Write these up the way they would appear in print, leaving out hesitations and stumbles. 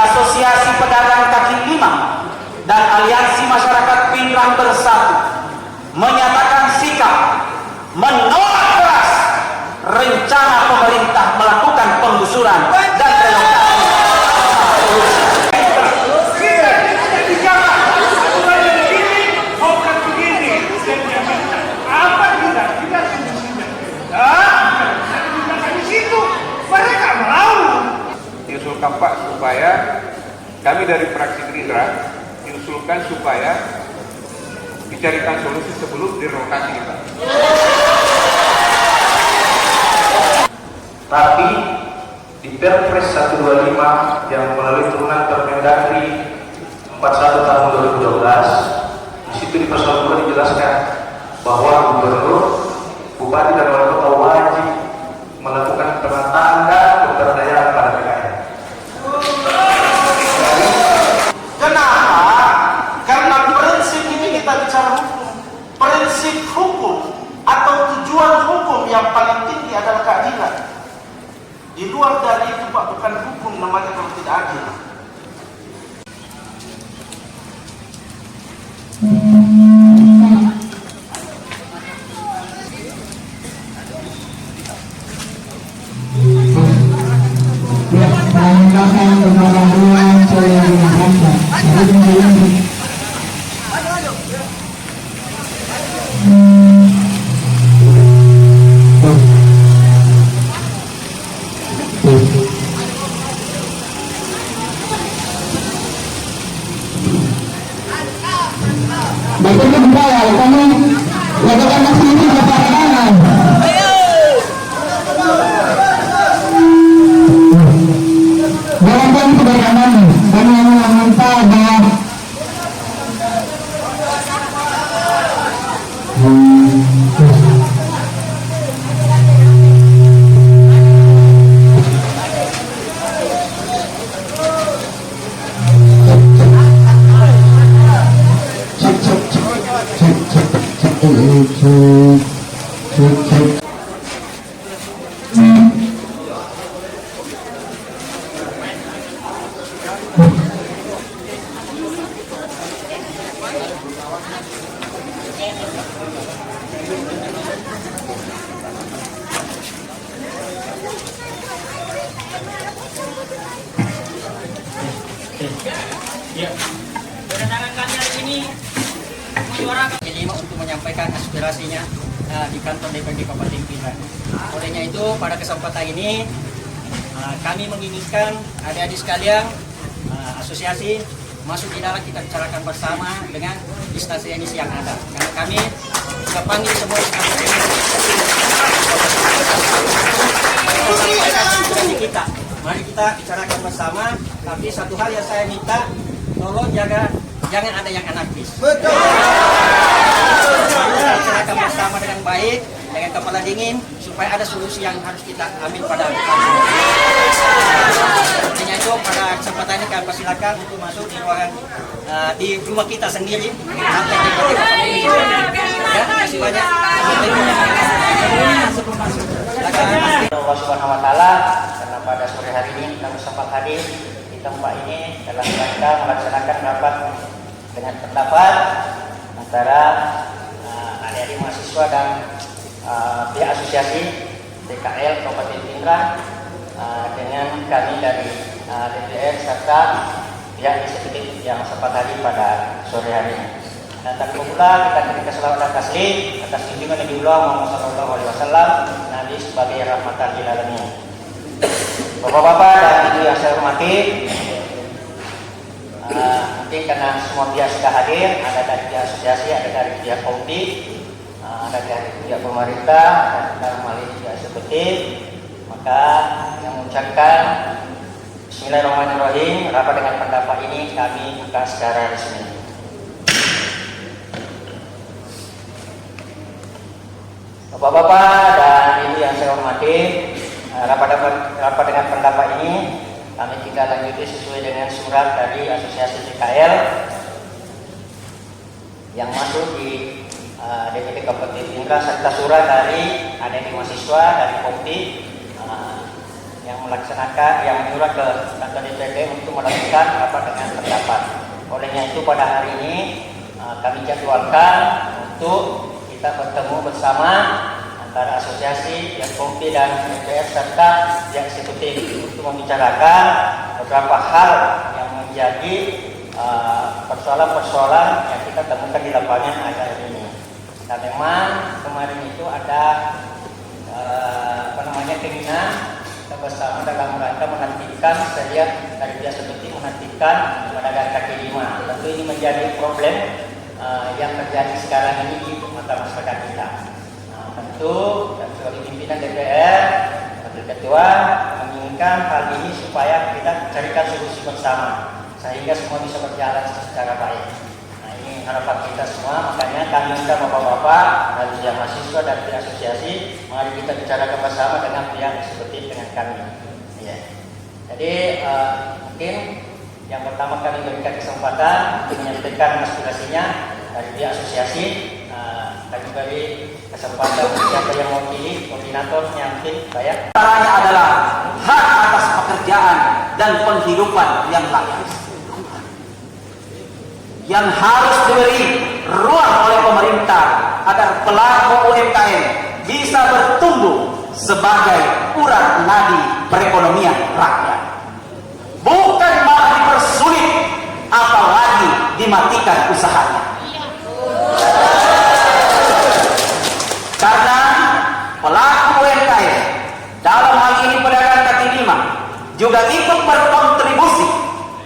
Asosiasi Pedagang Kaki Lima dan Aliansi Masyarakat Pindrang Bersatu menyatakan sikap menolak keras rencana pemerintah melakukan penggusuran dan relokasi. Diusulkan Pak supaya kami dari fraksi Gerindra diusulkan supaya dicarikan solusi sebelum direlokasi kita. Tapi di Perpres 125 yang melalui turunan Permendagri 41 tahun 2012, di situ di pasal 2 dijelaskan bahwa gubernur, bupati dan wali kota wajib melakukan penataan dan pemberdayaan pada PKL. Kenapa? Karena prinsip ini kita bicara hukum. Prinsip hukum atau tujuan hukum yang paling tinggi adalah keadilan. Di luar dari itu Pak, bukan hukum namanya kalau tidak adil. Kedatangan kami hari ini menyuarakan kelima untuk menyampaikan aspirasinya di kantor DPRD Kabupaten Pindrang. Olehnya itu pada kesempatan ini kami menginginkan adik-adik sekalian asosiasi masuk di dalam kita bicarakan bersama dengan instansi yang ada. Karena kami sudah panggil semua instansi aspirasi kita. Mari kita bicarakan bersama. Tapi satu hal yang saya minta, tolong jangan ada yang anarkis. Betul. Kita bicarakan bersama dengan baik, dengan kepala dingin, supaya ada solusi yang harus kita ambil pada artinya itu pada kesempatan ini kami persilakan untuk masuk di ruangan di rumah kita sendiri. Ya, terima kasih banyak. Allah Subhanahu wa taala, karena pada sore hari ini kami sempat hadir di tempat ini dalam rangka melaksanakan rapat dengan pendapat antara adik-adik mahasiswa dan pihak asosiasi DKL Kabupaten Pindrang dengan kami dari DPR serta pihak eksekutif yang sempat hadir pada sore hari ini. Dan tanpa pula kita berikan selawat dan taslim atas junjungan Nabiullah Muhammad sallallahu alaihi wasallam, Nabi sebagai rahmatan lil alamin. Bapak-bapak dan ibu yang saya hormati, mungkin karena semua pihak sudah hadir, ada dari pihak asosiasi, ada dari pihak kompi, ada dari pihak pemerintah, dan dalam hal ini pihak eksekutif, maka yang mengucapkan Bismillahirrahmanirrahim, rapat dengan pendapat ini kami buka secara resmi. Bapak-bapak dan ibu yang saya hormati, rapat dengan pendapat ini kami kita lanjuti sesuai dengan surat dari Asosiasi DKL yang masuk di DPD Kabupaten Pindrang serta surat dari adik mahasiswa dari Kompi yang melaksanakan, yang menyurat ke kantor DPRD untuk melakukan rapat dengan pendapat. Olehnya itu pada hari ini kami jadwalkan untuk kita bertemu bersama antara asosiasi, yang kompi dan DPR serta yang eksekutif untuk membicarakan beberapa hal yang menjadi persoalan-persoalan yang kita temukan di lapangan akhir ini. Dan memang kemarin itu ada keinginan kita bersama dalam rangka menantikan, saya dari pihak eksekutif menantikan pedagang kaki lima. Tentu ini menjadi problem yang terjadi sekarang ini di mata masyarakat kita. Tentu dan sebagai pimpinan DPR, Wakil Ketua menginginkan hal ini supaya kita carikan solusi bersama sehingga semua bisa berjalan secara baik. Nah, ini harapan kita semua, makanya kami minta bapak-bapak dan pihak mahasiswa dan pihak asosiasi, mari kita bicarakan bersama dengan pihak eksekutif dengan kami. Ya. Jadi mungkin yang pertama kami berikan kesempatan untuk menyampaikan aspirasinya dari pihak asosiasi. Kami beri kesempatan siapa yang mau pilih koordinator mungkin saya. Caranya adalah hak atas pekerjaan dan penghidupan yang layak, yang harus diberi ruang oleh pemerintah agar pelaku UMKM bisa bertumbuh sebagai urat nadi perekonomian rakyat, bukan malah dipersulit apalagi dimatikan usahanya. Karena pelaku UMKM dalam hal ini pedagang kaki lima juga ikut berkontribusi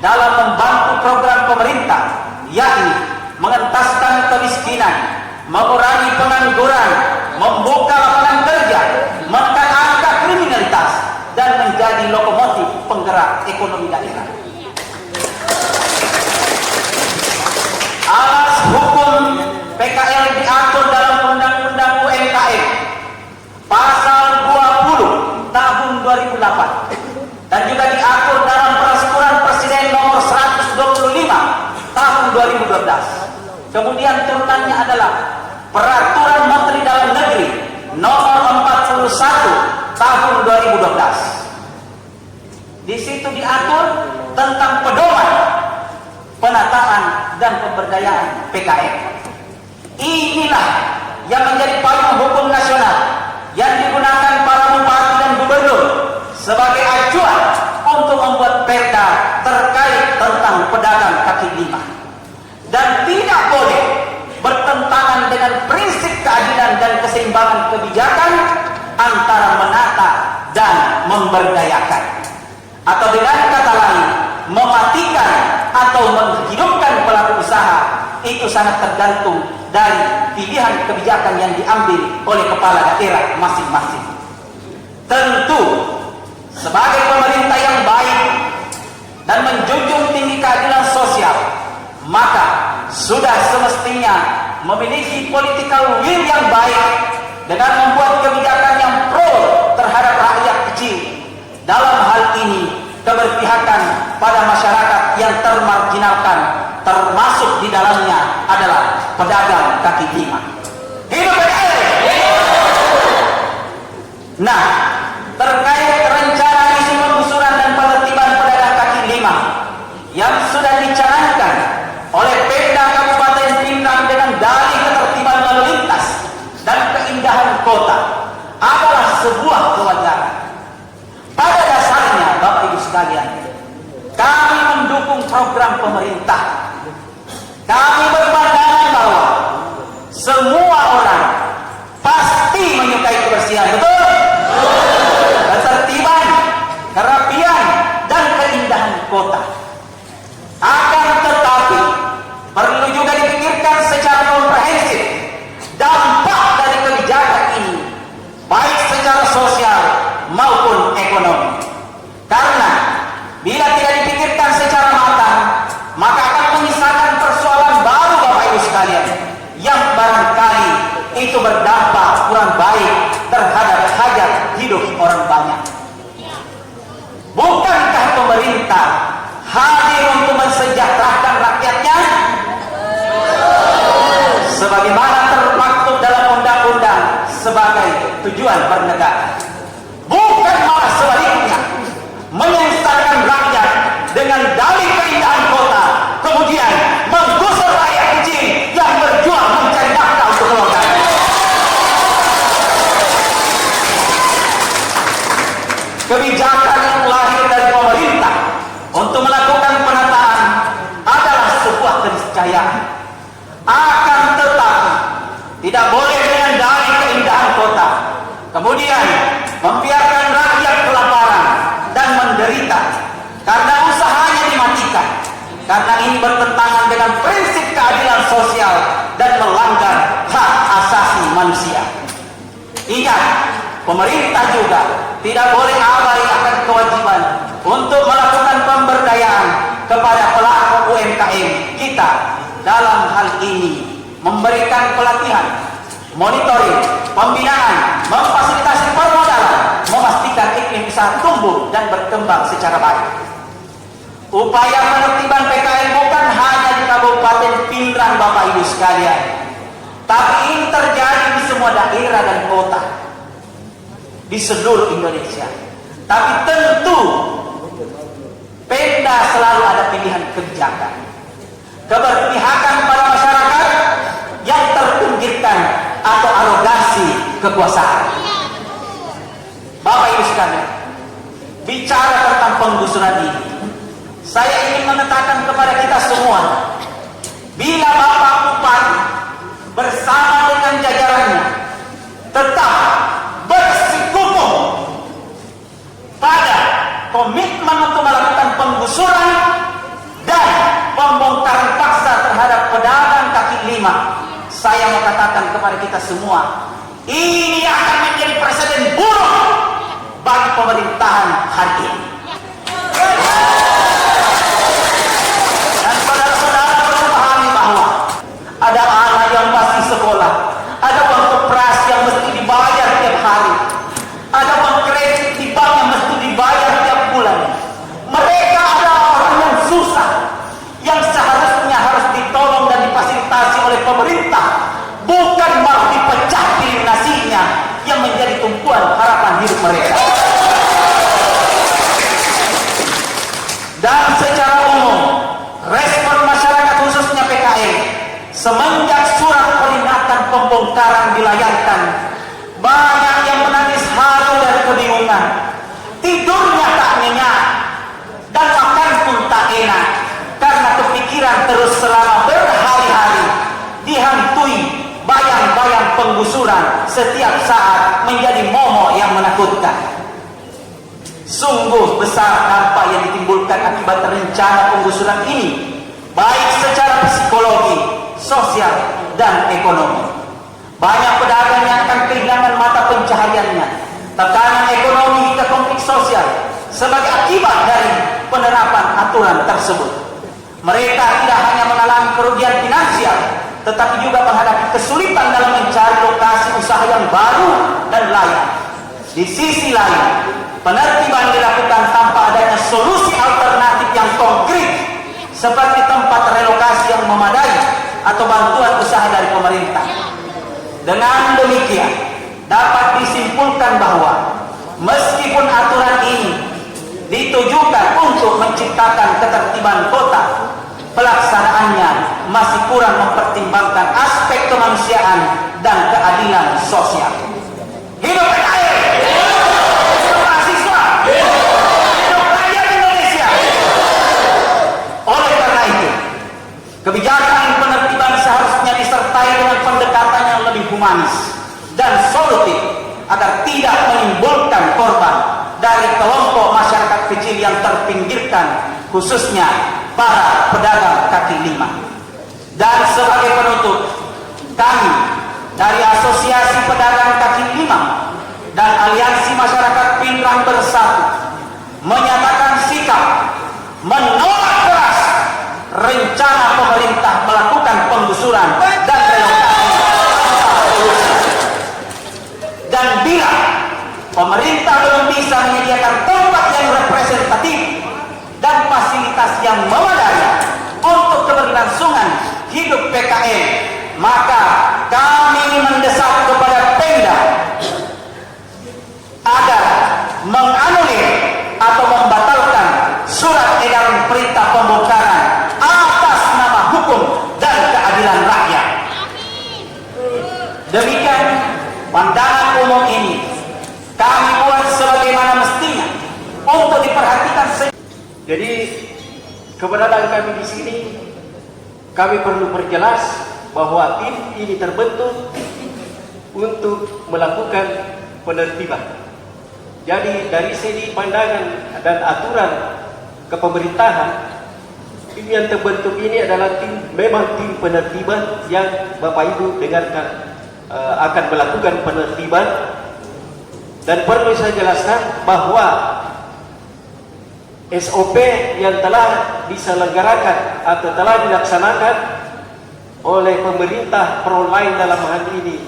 dalam membantu program pemerintah, yakni mengentaskan kemiskinan, mengurangi pengangguran, membuka lapangan kerja, menekan angka kriminalitas, dan menjadi lokomotif penggerak ekonomi daerah. Alas hukum PKL diatur dalam Undang-Undang UMKM Pasal 20 tahun 2008 dan juga diatur dalam Peraturan Presiden Nomor 125 tahun 2012. Kemudian turunannya adalah Peraturan Menteri Dalam Negeri Nomor 41 tahun 2012. Di situ diatur tentang pedoman penataan dan pemberdayaan PKL. Inilah yang menjadi payung hukum nasional yang digunakan para bupati dan gubernur sebagai acuan untuk membuat perda terkait tentang pedagang kaki lima, dan tidak boleh bertentangan dengan prinsip keadilan dan keseimbangan kebijakan antara menata dan memberdayakan, atau dengan kata lain mematikan atau menghidupkan pelaku usaha. Itu sangat tergantung dari pilihan kebijakan yang diambil oleh kepala daerah masing-masing. Tentu sebagai pemerintah yang baik dan menjunjung tinggi keadilan sosial, maka sudah semestinya memiliki political will yang baik dengan membuat kebijakan yang pro terhadap rakyat kecil. Dalam hal ini keberpihakan pada masyarakat yang termarginalkan, termasuk di dalamnya adalah pedagang kaki lima. Hidup PKL. Nah, terkait rencana isu penggusuran dan penertiban pedagang kaki lima yang sudah dicanangkan oleh Pemda Kabupaten Pindrang dengan dalih ketertiban lalu lintas dan keindahan kota adalah sebuah kewajaran. Pada dasarnya, Bapak Ibu sekalian, kami mendukung program pemerintah. Kami berpandangan bahwa semua orang pasti menyukai kebersihan, betul? Ketertiban, kerapian, dan keindahan kota. Akan tetapi perlu juga dipikirkan secara komprehensif dampak dari kebijakan ini, baik secara sosial maupun ekonomi. Karena bila tidak dipikirkan secara matang, maka akan menyisakan persoalan baru, Bapak Ibu sekalian, yang barangkali itu berdampak kurang baik terhadap hajat hidup orang banyak. Bukankah pemerintah hadir untuk mensejahterakan rakyatnya? Sebagaimana termaktub dalam undang-undang sebagai tujuan bernegara. Bukan malah sebaliknya. menyengsarakan rakyat dengan dalih keindahan kota, kemudian menggusur rakyat kecil yang berjuang mencari nafkah untuk keluarganya. Kebijakan yang lahir dari pemerintah untuk melakukan penataan adalah sebuah keniscayaan. Akan tetapi tidak boleh dengan dalih keindahan kota, kemudian membiarkan rakyat kelaparan dan menderita karena usahanya dimatikan, karena ini bertentangan dengan prinsip keadilan sosial dan melanggar hak asasi manusia. Ingat, pemerintah juga tidak boleh abai akan kewajiban untuk melakukan pemberdayaan kepada pelaku UMKM kita. Dalam hal ini memberikan pelatihan, monitoring, pembinaan, memfasilitasi permodalan, memastikan iklim usaha tumbuh dan berkembang secara baik. Upaya penertiban PKL bukan hanya di Kabupaten Pindrang, Bapak Ibu sekalian, tapi ini terjadi di semua daerah dan kota di seluruh Indonesia. Tapi tentu Pemda selalu ada pilihan kebijakan, keberpihakan pada masyarakat yang terpinggirkan atau arogansi kekuasaan. Bapak Ibu sekalian, bicara tentang penggusuran ini, saya ingin mengatakan kepada kita semua, bila Bapak Bupati bersama dengan jajarannya tetap bersikukuh pada komitmen untuk melakukan penggusuran dan pembongkaran paksa terhadap pedagang kaki lima, saya mau katakan kepada kita semua, ini akan menjadi presiden buruk bagi pemerintahan hari ini. Dan saudara-saudara perlu pahami bahwa ada anak yang masih sekolah, ada uang koperasi yang mesti dibayar tiap hari, ada uang kredit di bank yang mesti dibayar tiap bulan. Mereka adalah orang yang susah, yang seharusnya harus ditolong dan difasilitasi oleh pemerintah, bukan malah dipecah pilih nasinya yang menjadi tumpuan harapan hidup mereka. Dan secara umum, respon masyarakat khususnya PKL semenjak surat peringatan pembongkaran dilayangkan, banyak yang menangis haru dan kebingungan, tidurnya tak nyenyak dan makan pun tak enak karena kepikiran terus selama berhari-hari dihantui bayang-bayang penggusuran setiap saat menjadi momok yang menakutkan. Sungguh besar dampak yang ditimbulkan akibat rencana penggusuran ini, baik secara psikologi, sosial, dan ekonomi. Banyak pedagang yang akan kehilangan mata pencahariannya, tekanan ekonomi hingga konflik sosial sebagai akibat dari penerapan aturan tersebut. Mereka tidak hanya mengalami kerugian finansial, tetapi juga menghadapi kesulitan dalam mencari lokasi usaha yang baru dan layak. Di sisi lain, penertiban dilakukan tanpa adanya solusi alternatif yang konkret seperti tempat relokasi yang memadai atau bantuan usaha dari pemerintah. Dengan demikian, dapat disimpulkan bahwa meskipun aturan ini ditujukan untuk menciptakan ketertiban kota, pelaksanaannya masih kurang mempertimbangkan aspek kemanusiaan dan keadilan sosial. Hidup PKL! Hidup mahasiswa! Hidup rakyat Indonesia! Oleh karena itu, kebijakan penertiban seharusnya disertai dengan pendekatan yang lebih humanis dan solutif agar tidak menimbulkan korban dari kelompok masyarakat kecil yang terpinggirkan, khususnya para pedagang kaki lima. Dan sebagai penutup, kami dari Asosiasi Pedagang Kaki Lima dan Aliansi Masyarakat Pindrang Bersatu menyatakan sikap menolak keras rencana pemerintah melakukan penggusuran dan relokasi. Dan bila pemerintah belum bisa menyediakan tempat yang representatif dan fasilitas yang memadai untuk keberlangsungan hidup PKL, maka kami mendesak kepada Pemda agar menganulir atau membatalkan Jadi keberadaan kami di sini, kami perlu perjelas bahwa tim ini terbentuk untuk melakukan penertiban. Jadi dari segi pandangan dan aturan kepemerintahan, tim yang terbentuk ini adalah memang tim penertiban yang Bapak Ibu dengarkan akan melakukan penertiban. Dan perlu saya jelaskan bahwa SOP yang telah diselenggarakan atau telah dilaksanakan oleh pemerintah Proline dalam hal ini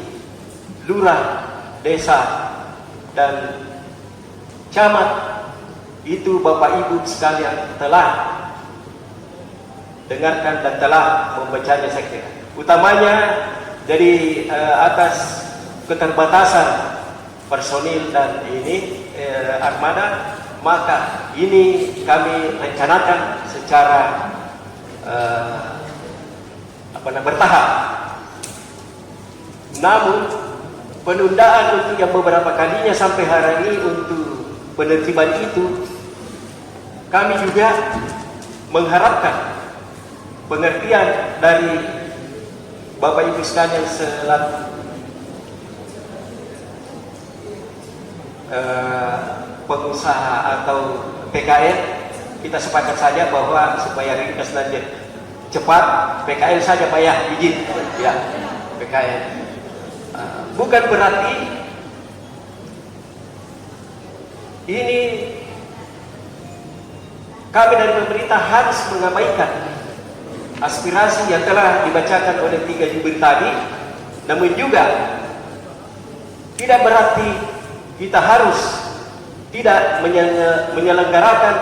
lurah, desa, dan camat, itu Bapak Ibu sekalian telah dengarkan dan telah membacanya, saya kira. Utamanya dari atas keterbatasan personil dan ini armada, maka ini kami rencanakan secara bertahap. Namun penundaan untuk yang beberapa kalinya sampai hari ini untuk penertiban itu, kami juga mengharapkan pengertian dari Bapak Ibu sekalian selaku pengusaha atau PKN. Kita sepakat saja bahwa supaya ringkas dan cepat, PKN saja payah izin, ya PKN. Bukan berarti ini kami dari pemerintah harus mengabaikan aspirasi yang telah dibacakan oleh 3 jubir tadi. Namun juga tidak berarti kita harus tidak menyelenggarakan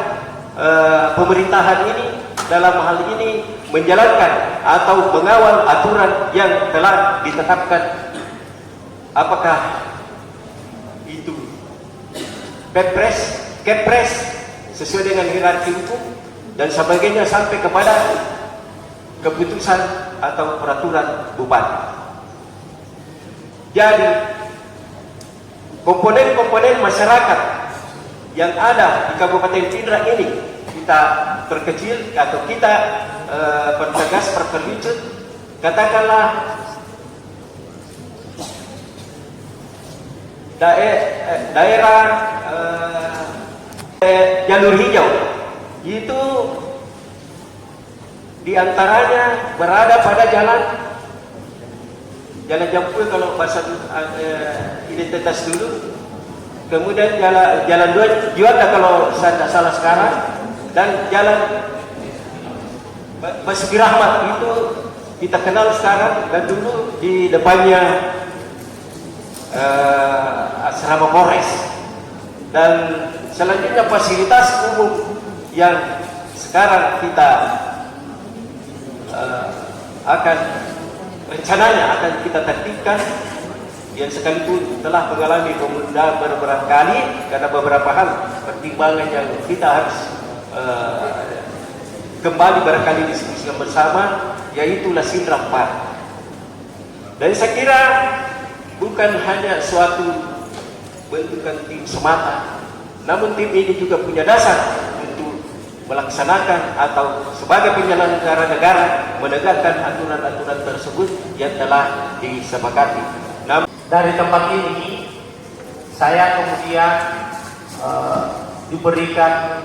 pemerintahan ini dalam hal ini menjalankan atau mengawal aturan yang telah ditetapkan, apakah itu Kepres sesuai dengan hierarki hukum dan sebagainya sampai kepada keputusan atau peraturan bupati. Jadi komponen-komponen masyarakat yang ada di Kabupaten Pindrang ini kita perkecil atau kita perkerucut, katakanlah daerah jalur hijau itu diantaranya berada pada jalan Jampul kalau bahasa identitas dulu, kemudian jalan Juanda kalau saya tidak salah sekarang, dan jalan Basuki Rahmat itu kita kenal sekarang, dan dulu di depannya asrama Polres. Dan selanjutnya fasilitas umum yang sekarang kita rencananya akan kita tertibkan, yang sekalipun telah mengalami penundaan beberapa kali karena beberapa hal pertimbangan yang kita harus kembali barangkali diskusikan bersama, yaitu Sindrap Park. Dan saya kira bukan hanya suatu bentukan tim semata, namun tim ini juga punya dasar untuk melaksanakan atau sebagai penyelenggara negara menegakkan aturan-aturan tersebut yang telah disepakati. Dari tempat ini saya kemudian diberikan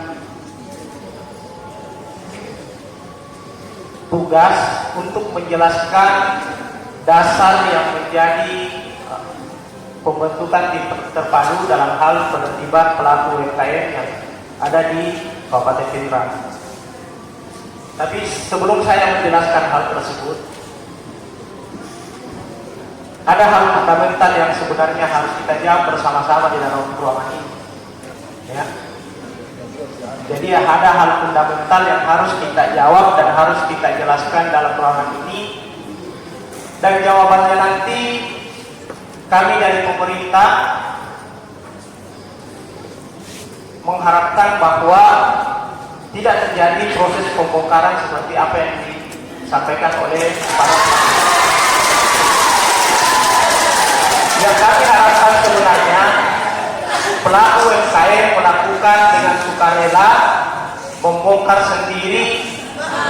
tugas untuk menjelaskan dasar yang menjadi pembentukan tim terpadu dalam hal penertiban pelaku UMKM yang ada di Kabupaten Pindrang. Tapi sebelum saya menjelaskan hal tersebut, ada hal fundamental yang sebenarnya harus kita jawab bersama-sama di dalam ruangan ini. Ya. Jadi ada hal fundamental yang harus kita jawab dan harus kita jelaskan dalam ruangan ini. Dan jawabannya nanti kami dari pemerintah mengharapkan bahwa tidak terjadi proses pembongkaran seperti apa yang disampaikan oleh para yang kami harapkan sebenarnya pelaku UMKM melakukan dengan sukarela membongkar sendiri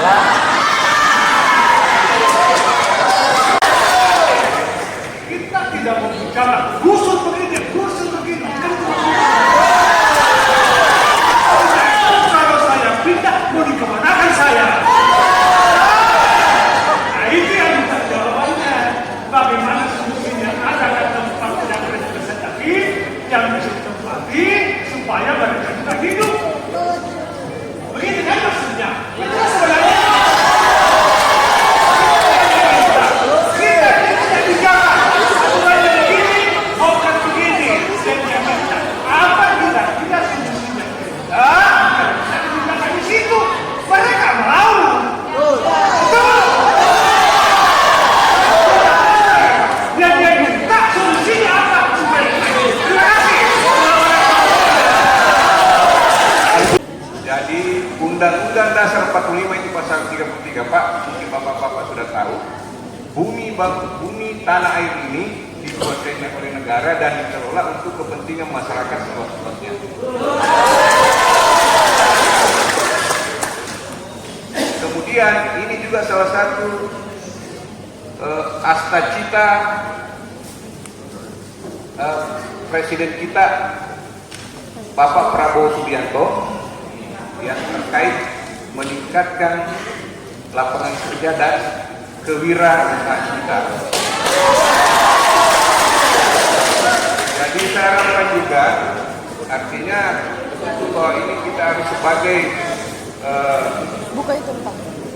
lah. Kita tidak mau bicara gusur begini, gusur begini. Kalau saya pindah, mau dikemanakan saya? Nah itu yang minta jawabannya. Bagaimana semestinya ada tempat yang representatif yang bisa ditempati supaya mereka juga hidup. Begitu kan maksudnya? Itu sebenarnya. Kita tidak bicara. Aturannya begini, bukan begini. Dan yang minta apa kita semestinya. Saya dibilang di situ. Mereka mau. Betul. Dan yang minta solusinya apa? Terima kasih. Jadi Undang-Undang Dasar 45 itu pasal 33 Pak, mungkin Bapak-Bapak sudah tahu. Bumi tanah air ini dikuasai oleh negara dan dikelola untuk kepentingan masyarakat seluas-luasnya. Kemudian ini juga salah satu asta-cita Presiden kita Bapak Prabowo Subianto yang terkait meningkatkan lapangan kerja dan kewirausahaan kita. Jadi saya harapkan juga artinya bahwa ini kita harus sebagai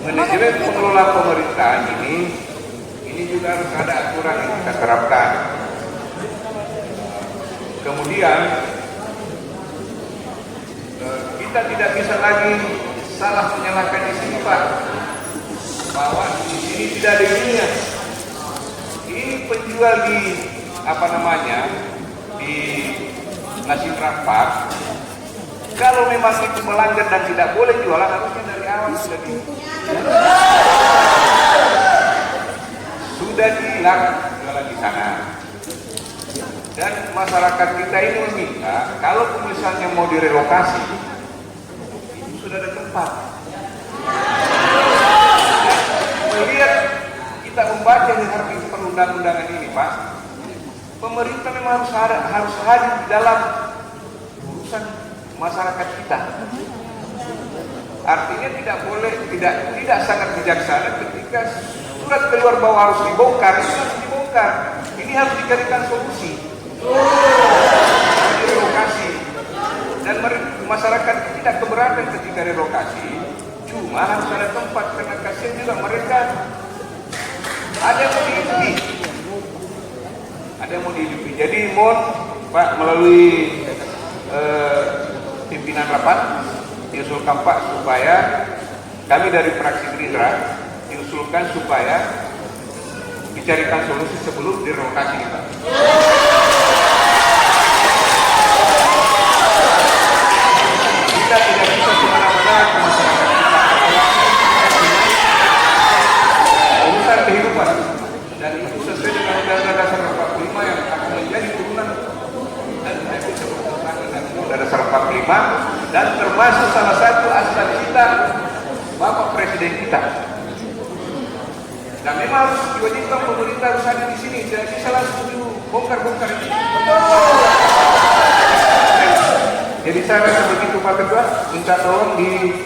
manajemen pengelola pemerintahan ini juga harus ada aturan yang kita terapkan. Kemudian kita tidak bisa lagi salah menyalahkan di sini Pak, bahwa di sini tidak ada ininya. Ini penjual di di nasi rampak. Kalau memang itu melanggar dan tidak boleh jualan, harusnya dari awal sudah dilarang jualan di sana. Dan masyarakat kita ini meminta, kalau misalnya mau direlokasi, itu sudah ada tempat. Melihat kita membaca di arti perundang-undangan ini, Pak, pemerintah memang harus hadir dalam urusan masyarakat kita. Artinya tidak sangat bijaksana ketika surat keluar bahwa harus dibongkar, itu harus dibongkar. Ini harus dicarikan solusi. Relokasi dan masyarakat tidak keberatan ketika relokasi, cuma harus ada tempat karena kasihan juga mereka ada yang mau dihidupi. Jadi mohon Pak melalui pimpinan rapat diusulkan Pak supaya kami dari fraksi Gerindra diusulkan supaya dicarikan solusi sebelum direlokasi kita. Kita tidak bisa kemana-mana ke masyarakat kita. Urusan kehidupan dan itu sesuai dengan Undang-Undang Dasar 45 yang akan menjadi turunan dan tidak bisa bertentangan dengan Undang-Undang Dasar 45 dan termasuk salah satu asal kita Bapak Presiden kita. Dan memang harus diwajibkan pemerintah harus ada di sini, tidak bisa langsung bongkar-bongkar ini. Jadi saya rasa begitu Pak Ketua, minta tolong di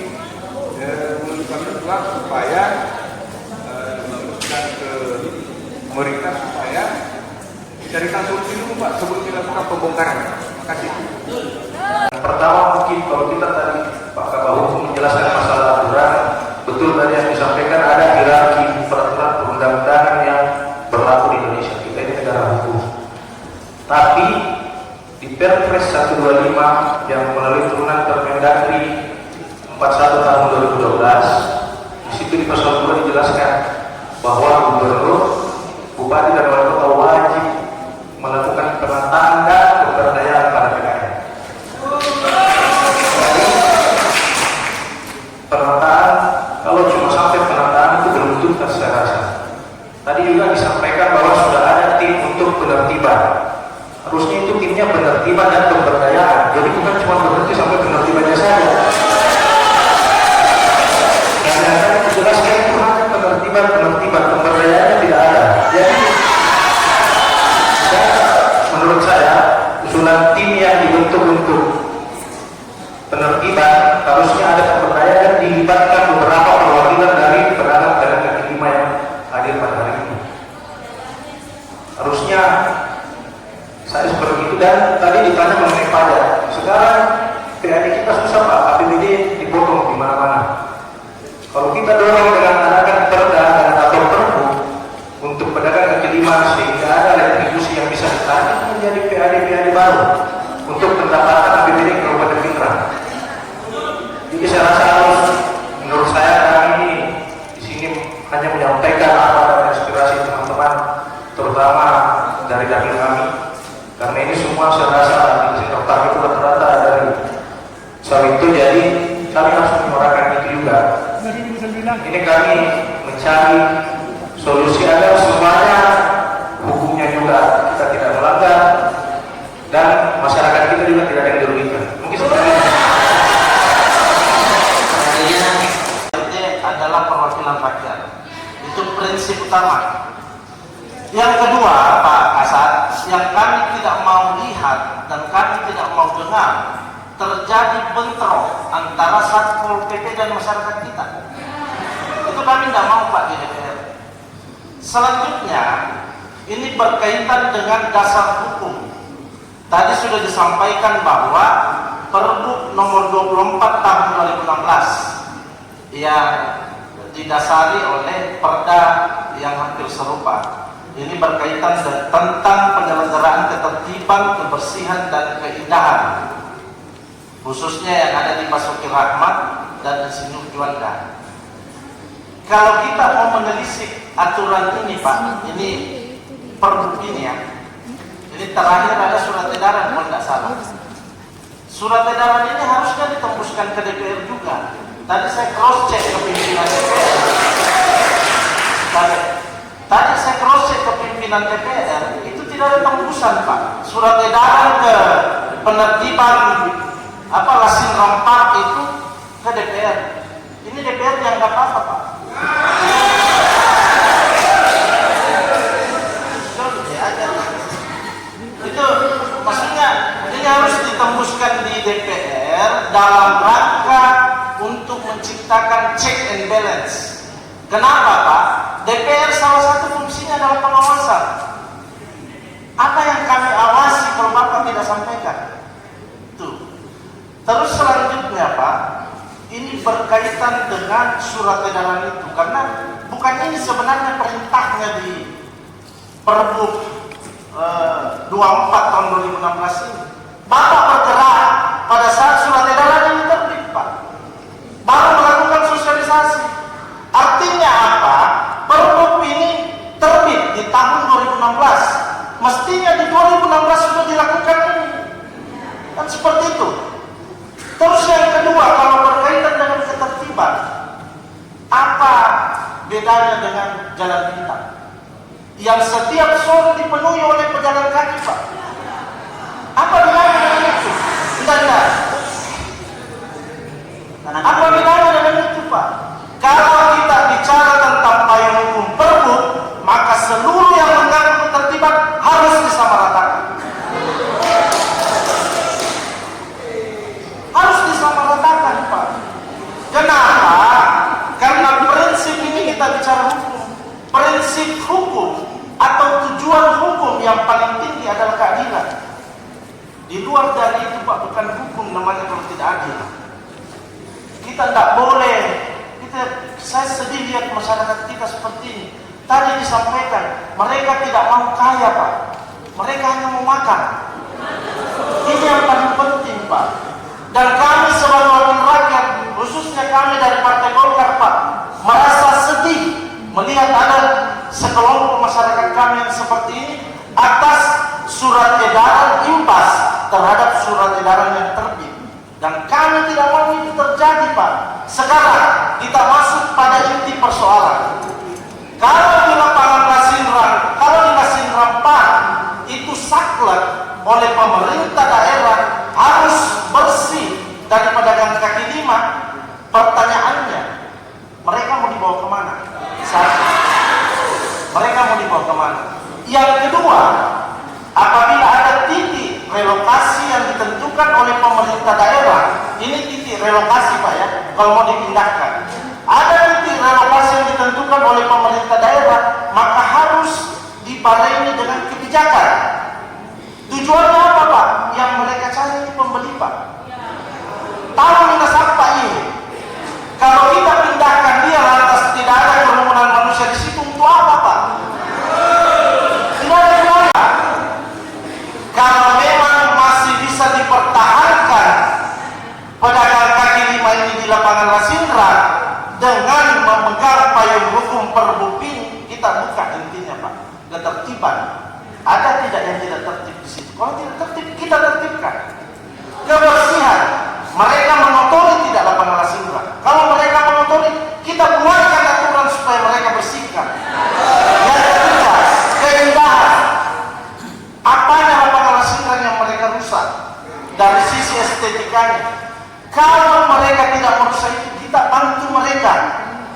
Pak Ketua supaya meneruskan ke pemerintah supaya dicarikan solusi dulu Pak sebelum dilakukan pembongkaran. Terima kasih. Pertama mungkin kalau kita tadi Pak Kabah Hukum menjelaskan masalah aturan, betul tadi yang disampaikan ada hierarki peraturan perundang-undangan yang berlaku di Indonesia. Kita ini negara hukum. Tapi di Perpres 125 yang melalui turunan Permendagri 41 tahun 2012, di situ di pasal 2 dijelaskan bahwa gubernur, bupati dan wali kota wajib melakukan penataan dan pemberdayaan pada PKN. Penataan, kalau cuma sampai penataan itu belum tuntas saya rasa. Tadi juga disampaikan bahwa sudah ada tim untuk penertiban. Harusnya itu timnya penertiban dan pemberdayaan. Jadi bukan cuma berhenti sampai penertibannya saja. semua saya rasa di sektor itu rata-rata dari soal itu, jadi kami harus menyuarakan itu juga. Ini kami mencari solusi agar semuanya hukumnya juga kita tidak melanggar dan masyarakat kita juga tidak ada yang dirugikan. Mungkin seperti itu. Adalah perwakilan rakyat. Itu prinsip utama. Yang kedua, Pak Kasat, yang kami tidak mau lihat dan kami tidak mau dengar terjadi bentrok antara Satpol PP dan masyarakat kita. Itu kami tidak mau, Pak, di DPR. Selanjutnya, ini berkaitan dengan dasar hukum. Tadi sudah disampaikan bahwa Pergub nomor 24 tahun 2016 yang didasari oleh perda yang hampir serupa. Ini berkaitan tentang penyelenggaraan ketertiban, kebersihan, dan keindahan, khususnya yang ada di Basuki Rahmat dan Insinyur Juanda. Kalau kita mau menelisik aturan ini, Pak, ini pergub ini ya, ini terakhir ada surat edaran kalau tidak salah. Surat edaran ini harusnya ditembuskan ke DPR juga. Tadi saya cross check ke pimpinan DPR. Tadi saya cross check ke pimpinan DPR, itu tidak ada tembusan, Pak. Surat edaran ke penertiban Lasin Rampak itu ke DPR. Ini DPR yang nggak apa-apa, Pak. Itu maksudnya ini harus ditembuskan di DPR dalam rangka untuk menciptakan check and balance. Kenapa, Pak? DPR salah satu fungsinya adalah pengawasan. Apa yang kami awasi kalau Bapak tidak sampaikan? Tuh. Terus selanjutnya, Pak, ini berkaitan dengan surat edaran itu, karena bukan ini sebenarnya perintahnya di Pergub 24 tahun 2016 ini. Bapak bergerak pada saat surat edaran ini terbit, Pak. Baru melakukan sosialisasi. Artinya apa? Pergub ini terbit di tahun 2016. Mestinya di 2016 sudah dilakukan ini. Kan seperti itu. Terus yang kedua, kalau berkaitan dengan ketertiban, apa bedanya dengan jalan bintang yang setiap sore dipenuhi oleh pejalan kaki, Pak? Apa bedanya dengan itu? Enggak. Apa bedanya dengan itu, Pak? Kalau kita bicara tentang payung hukum pergub, maka seluruh yang mengganggu ketertiban harus disamaratakan. Harus disamaratakan, Pak. Kenapa? Karena prinsip ini kita bicara hukum. Prinsip hukum atau tujuan hukum yang paling tinggi adalah keadilan. Di luar dari itu, Pak, bukan hukum namanya kalau tidak adil. Kita tidak boleh. Saya sedih lihat masyarakat kita seperti ini. Tadi disampaikan, mereka tidak mau kaya, Pak. Mereka hanya mau makan. Ini yang paling penting, Pak. Dan kami sebagai wakil rakyat, khususnya kami dari Partai Golkar, Pak, merasa sedih melihat ada sekelompok masyarakat kami yang seperti ini atas surat edaran imbas terhadap surat edaran yang terbit. Dan kami tidak mau itu terjadi, Pak. Sekarang kita masuk pada inti persoalan. Kalau di lapangan Lasinram, kalau di Lasinram Park itu saklek oleh pemerintah daerah harus bersih dari pedagang kaki lima, pertanyaannya, mereka mau dibawa kemana? Satu, mereka mau dibawa kemana? Yang kedua, apabila ada titik relokasi yang ditentukan oleh pemerintah daerah, ini titik relokasi, Pak, ya, kalau mau dipindahkan, ada titik relokasi yang ditentukan oleh pemerintah daerah, maka harus dibarengi dengan kebijakan. Tujuannya apa, Pak? Yang mereka cari pembeli, Pak. Tahu minus apa ini? Kalau kita pindahkan dia lantas tidak ada kerumunan manusia di situ, untuk apa, Pak? Tidak ada gunanya. Kalau memang masih bisa dipertahankan pedagang kaki lima ini di lapangan Lasinram dengan memegang payung hukum Pergub ini, kita buka intinya, Pak. Ketertiban. Ada tidak yang tidak tertib? di situ. Kalau tidak tertib, kita tertibkan. Kebersihan, mereka mengotori tidak lapangan Lasindra. Kalau mereka mengotori, kita buatkan aturan supaya mereka bersihkan. Yang ketiga, keindahan. Apanya lapangan Lasindra yang mereka rusak dari sisi estetikanya? Kalau mereka tidak merusak itu, kita bantu mereka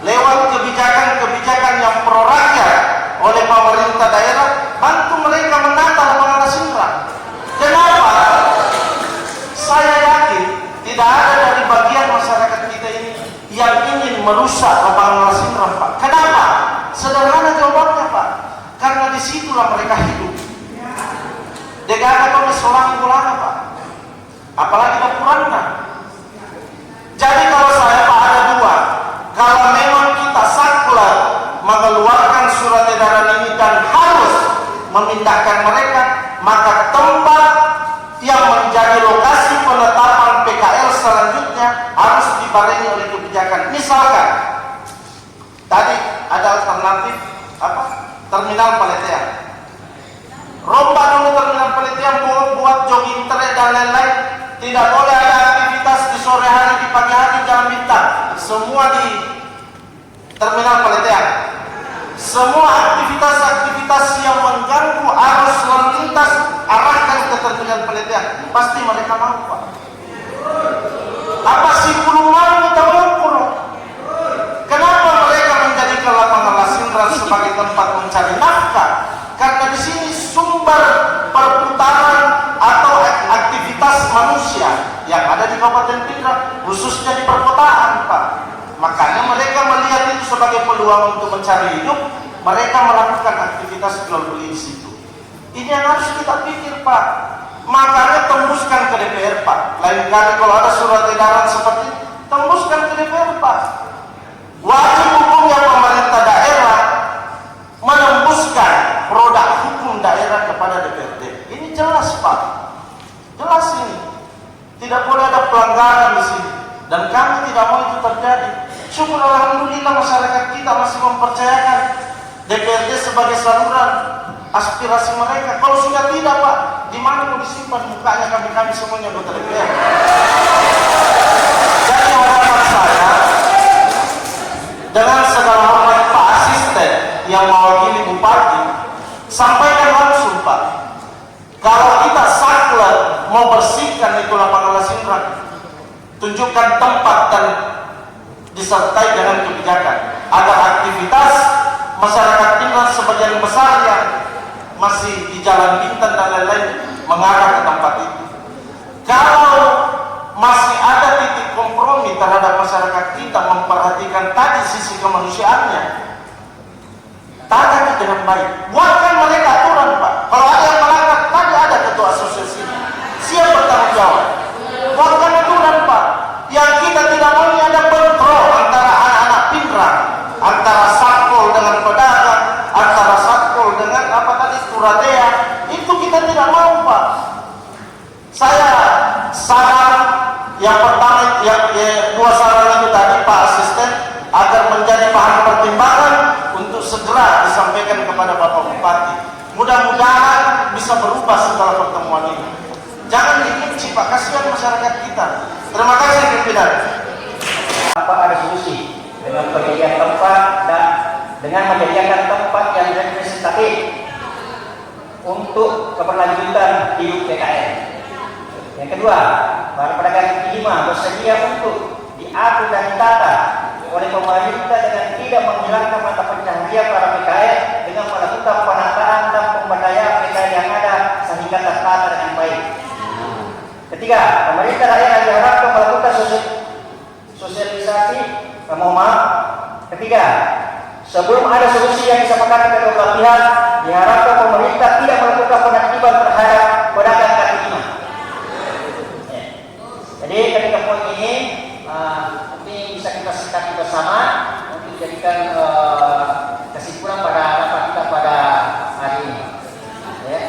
lewat kebijakan-kebijakan yang pro rakyat oleh pemerintah daerah, bantu mereka menata lapangan Lasindra. Kenapa? Saya yakin tidak ada dari bagian masyarakat kita ini yang ingin merusak lapangan Lasindra, Pak. Kenapa? Sederhana jawabannya, Pak. Karena disitulah mereka hidup. Degaga kami seorang gulana, Pak. Apalagi dapurana. Jadi kalau saya, Pak, ada dua. Kalau memang kita sakulat mengeluarkan surat edaran ini dan harus memindahkan mereka, maka tempat yang menjadi lokasi penetapan PKL selanjutnya harus dibarengi oleh kebijakan. Misalkan tadi ada alternatif apa? Terminal Paletean. Rombak dulu terminal Paletean, buat jogging track dan lain-lain. Tidak boleh ada aktivitas di sore hari, di pagi hari, jalan bintang. Semua di terminal Paletean. Semua aktivitas-aktivitas yang mengganggu arus lalu lintas arahkan ke terminal Paletean. Pasti mereka mau, Pak. Apa sih belum mau kita mengukur? Kenapa mereka menjadikan lapangan Lasindra sebagai tempat mencari nafkah? Karena di sini sumber perputaran atau aktivitas manusia yang ada di Kabupaten Pindrang, khususnya di perkotaan, Pak. Makanya mereka melihat itu sebagai peluang untuk mencari hidup. Mereka melakukan aktivitas jual beli di situ. Ini yang harus kita pikir, Pak. Makanya tembuskan ke DPR, Pak. Lain kali kalau ada surat edaran seperti ini, tembuskan ke DPR, Pak. Wajib hukumnya pemerintah daerah menembuskan produk hukum daerah kepada DPRD. Ini jelas, Pak. Jelas ini. Tidak boleh ada pelanggaran di sini. Dan kami tidak mau itu terjadi. Syukur alhamdulillah masyarakat kita masih mempercayakan DPRD sebagai saluran aspirasi mereka. Kalau sudah tidak, Pak, di mana mau disimpan mukanya kami semuanya anggota DPR? Jadi harapan saya, dengan segala hormat Pak Asisten yang mewakili Bupati, sampaikan langsung, Pak. Kalau kita saklar mau bersihkan itu lapangan Lasindra, tunjukkan tempat dan disertai dengan kebijakan agar aktivitas masyarakat Pindrang sebagian besar yang masih di Jalan Bintan dan lain-lain mengarah ke tempat itu. Kalau masih ada titik kompromi terhadap masyarakat kita memperhatikan tadi sisi kemanusiaannya, tangani dengan baik. Buatkan mereka aturan, Pak. Kalau ada yang melanggar, tadi ada ketua asosiasi, siap bertanggung jawab. Buatkan aturan, Pak. Yang kita tidak mau ini ada bentrok antara anak-anak Pindrang, antara satpol dengan pedagang, antara satpol dengan apa tadi Kuradea. Itu kita tidak mau, Pak. Saya saran yang pertama, dua saran itu tadi, Pak Asisten, agar menjadi bahan pertimbangan untuk segera disampaikan kepada Bapak Bupati. Mudah-mudahan bisa berubah setelah pertemuan ini. Jangan dikunci, Pak, kasihan masyarakat kita. Terima kasih, pimpinan. Apa ada solusi dengan penyediaan tempat dan dengan menyediakan tempat yang representatif untuk keberlanjutan hidup PKL. Yang kedua, para pedagang kaki lima bersedia untuk diatur dan ditata oleh pemerintah dengan tidak menghilangkan mata pencaharian para PKL dengan melakukan penataan dan pemberdayaan PKL yang ada sehingga tertata dengan baik. Ketiga, pemerintah daerah diharapkan melakukan sosialisasi. Ketiga, sebelum ada solusi yang disepakati kedua belah pihak, diharapkan pemerintah tidak melakukan penertiban terhadap pedagang kaki lima. Jadi ketika poin ini bisa kita sikapi bersama untuk jadikan kesimpulan pada rapat kita pada hari ini. Ya.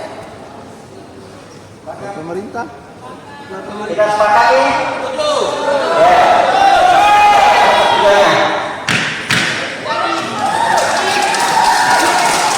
Pemerintah Kita sepakati. Ya.